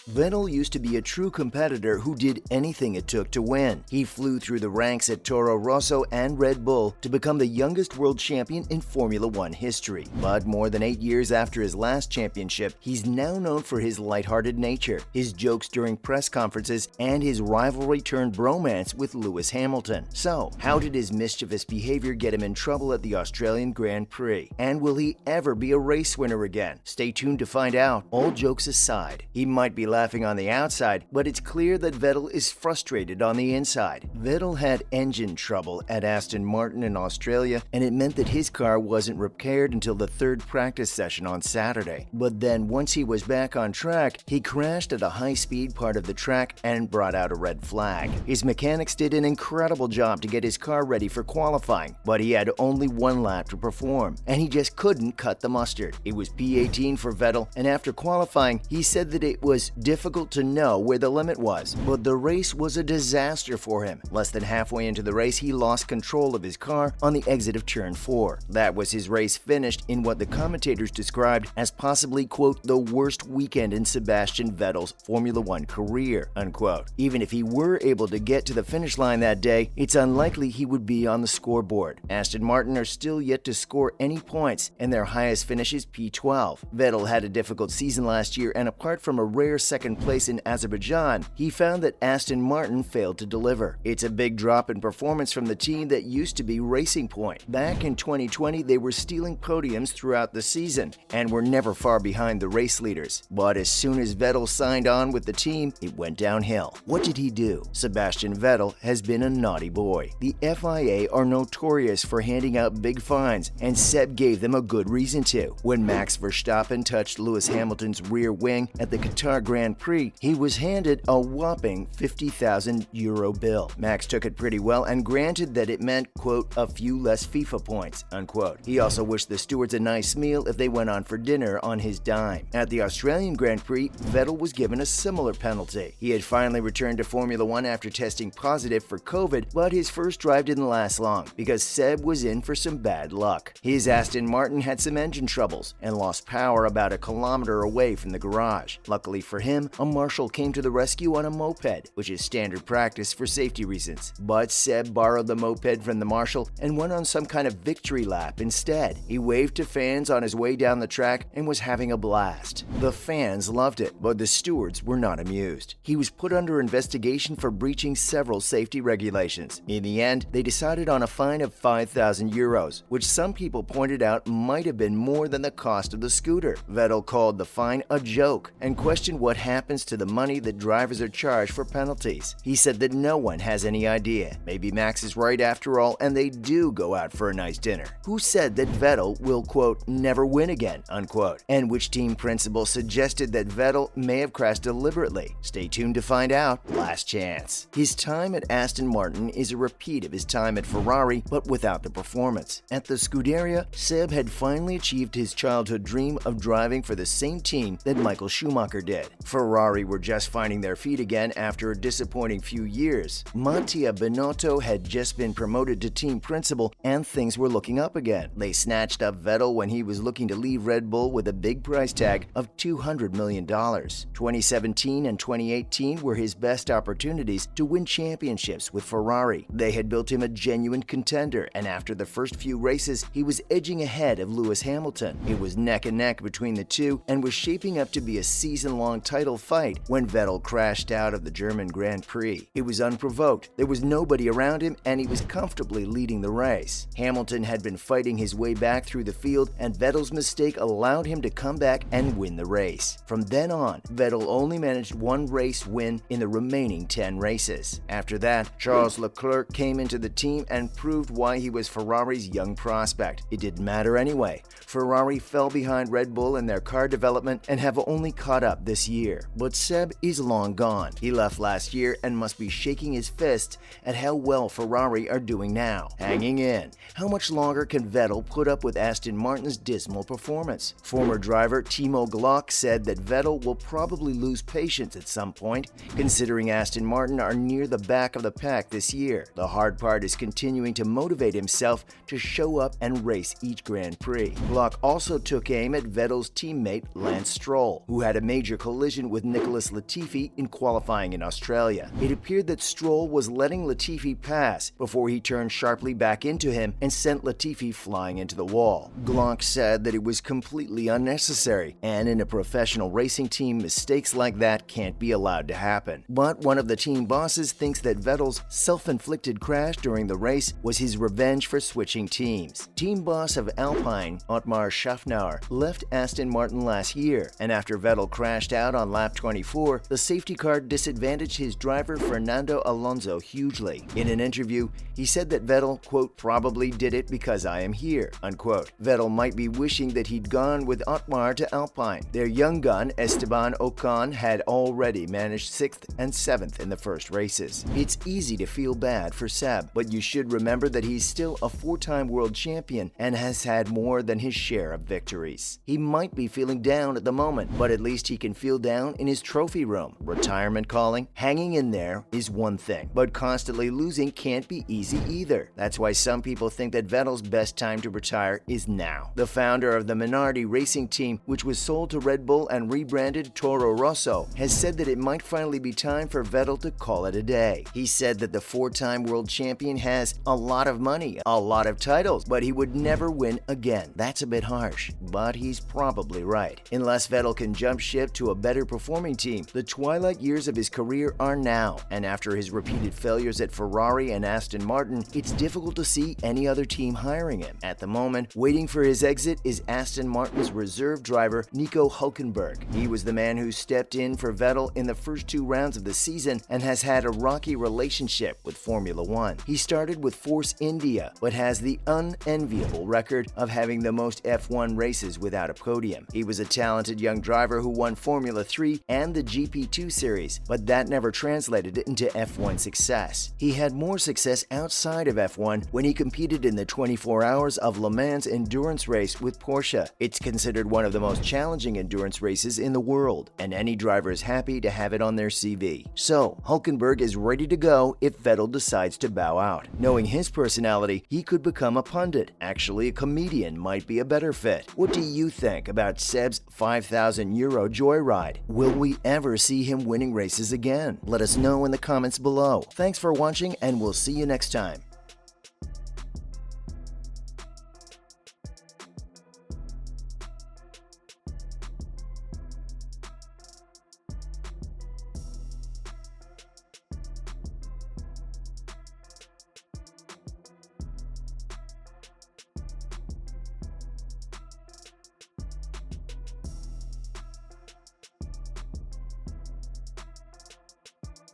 Vettel used to be a true competitor who did anything it took to win. He flew through the ranks at Toro Rosso and Red Bull to become the youngest world champion in Formula One history. But more than 8 years after his last championship, he's now known for his lighthearted nature, his jokes during press conferences, and his rivalry-turned bromance with Lewis Hamilton. So, how did his mischievous behavior get him in trouble at the Australian Grand Prix? And will he ever be a race winner again? Stay tuned to find out. All jokes aside, he might be laughing on the outside, but it's clear that Vettel is frustrated on the inside. Vettel had engine trouble at Aston Martin in Australia, and it meant that his car wasn't repaired until the third practice session on Saturday. But then once he was back on track, he crashed at a high-speed part of the track and brought out a red flag. His mechanics did an incredible job to get his car ready for qualifying, but he had only one lap to perform, and he just couldn't cut the mustard. It was P18 for Vettel, and after qualifying, he said that it was difficult to know where the limit was, but the race was a disaster for him. Less than halfway into the race, he lost control of his car on the exit of turn 4. That was his race finished in what the commentators described as possibly, quote, the worst weekend in Sebastian Vettel's Formula One career, unquote. Even if he were able to get to the finish line that day, it's unlikely he would be on the scoreboard. Aston Martin are still yet to score any points, and their highest finish is P12. Vettel had a difficult season last year, and apart from a rare second place in Azerbaijan, he found that Aston Martin failed to deliver. It's a big drop in performance from the team that used to be Racing Point. Back in 2020, they were stealing podiums throughout the season and were never far behind the race leaders. But as soon as Vettel signed on with the team, it went downhill. What did he do? Sebastian Vettel has been a naughty boy. The FIA are notorious for handing out big fines, and Seb gave them a good reason to. When Max Verstappen touched Lewis Hamilton's rear wing at the Qatar Grand Prix, he was handed a whopping €50,000 bill. Max took it pretty well and granted that it meant, quote, a few less FIFA points, unquote. He also wished the stewards a nice meal if they went on for dinner on his dime. At the Australian Grand Prix, Vettel was given a similar penalty. He had finally returned to Formula One after testing positive for COVID, but his first drive didn't last long because Seb was in for some bad luck. His Aston Martin had some engine troubles and lost power about a kilometer away from the garage. Luckily for him, a marshal came to the rescue on a moped, which is standard practice for safety reasons. But Seb borrowed the moped from the marshal and went on some kind of victory lap instead. He waved to fans on his way down the track and was having a blast. The fans loved it, but the stewards were not amused. He was put under investigation for breaching several safety regulations. In the end, they decided on a fine of €5,000, which some people pointed out might have been more than the cost of the scooter. Vettel called the fine a joke and questioned what happens to the money that drivers are charged for penalties. He said that no one has any idea. Maybe Max is right after all, and they do go out for a nice dinner. Who said that Vettel will, quote, never win again, unquote? And which team principal suggested that Vettel may have crashed deliberately? Stay tuned to find out. Last chance. His time at Aston Martin is a repeat of his time at Ferrari, but without the performance. At the Scuderia, Seb had finally achieved his childhood dream of driving for the same team that Michael Schumacher did. Ferrari were just finding their feet again after a disappointing few years. Mattia Binotto had just been promoted to team principal, and things were looking up again. They snatched up Vettel when he was looking to leave Red Bull with a big price tag of $200 million. 2017 and 2018 were his best opportunities to win championships with Ferrari. They had built him a genuine contender, and after the first few races, he was edging ahead of Lewis Hamilton. It was neck and neck between the two and was shaping up to be a season-long title fight when Vettel crashed out of the German Grand Prix. It was unprovoked, there was nobody around him, and he was comfortably leading the race. Hamilton had been fighting his way back through the field, and Vettel's mistake allowed him to come back and win the race. From then on, Vettel only managed one race win in the remaining 10 races. After that, Charles Leclerc came into the team and proved why he was Ferrari's young prospect. It didn't matter anyway. Ferrari fell behind Red Bull in their car development and have only caught up this year. But Seb is long gone. He left last year and must be shaking his fist at how well Ferrari are doing now. Hanging in. How much longer can Vettel put up with Aston Martin's dismal performance? Former driver Timo Glock said that Vettel will probably lose patience at some point, considering Aston Martin are near the back of the pack this year. The hard part is continuing to motivate himself to show up and race each Grand Prix. Glock also took aim at Vettel's teammate Lance Stroll, who had a major collision collision with Nicholas Latifi in qualifying in Australia. It appeared that Stroll was letting Latifi pass before he turned sharply back into him and sent Latifi flying into the wall. Glock said that it was completely unnecessary, and in a professional racing team, mistakes like that can't be allowed to happen. But one of the team bosses thinks that Vettel's self-inflicted crash during the race was his revenge for switching teams. Team boss of Alpine, Otmar Schaffnauer, left Aston Martin last year, and after Vettel crashed out on lap 24, the safety car disadvantaged his driver Fernando Alonso hugely. In an interview, he said that Vettel, quote, probably did it because I am here, unquote. Vettel might be wishing that he'd gone with Otmar to Alpine. Their young gun, Esteban Ocon, had already managed 6th and 7th in the first races. It's easy to feel bad for Seb, but you should remember that he's still a 4-time world champion and has had more than his share of victories. He might be feeling down at the moment, but at least he can feel down in his trophy room. Retirement calling? Hanging in there is one thing, but constantly losing can't be easy either. That's why some people think that Vettel's best time to retire is now. The founder of the Minardi racing team, which was sold to Red Bull and rebranded Toro Rosso, has said that it might finally be time for Vettel to call it a day. He said that the 4-time world champion has a lot of money, a lot of titles, but he would never win again. That's a bit harsh, but he's probably right. Unless Vettel can jump ship to a better performing team, the twilight years of his career are now, and after his repeated failures at Ferrari and Aston Martin, it's difficult to see any other team hiring him. At the moment, waiting for his exit is Aston Martin's reserve driver Nico Hülkenberg. He was the man who stepped in for Vettel in the first 2 rounds of the season and has had a rocky relationship with Formula One. He started with Force India, but has the unenviable record of having the most F1 races without a podium. He was a talented young driver who won Formula 3 and the GP2 series, but that never translated into F1 success. He had more success outside of F1 when he competed in the 24 Hours of Le Mans endurance race with Porsche. It's considered one of the most challenging endurance races in the world, and any driver is happy to have it on their CV. So, Hülkenberg is ready to go if Vettel decides to bow out. Knowing his personality, he could become a pundit. Actually, a comedian might be a better fit. What do you think about Seb's €5,000 joyride? Will we ever see him winning races again? Let us know in the comments below. Thanks for watching, and we'll see you next time.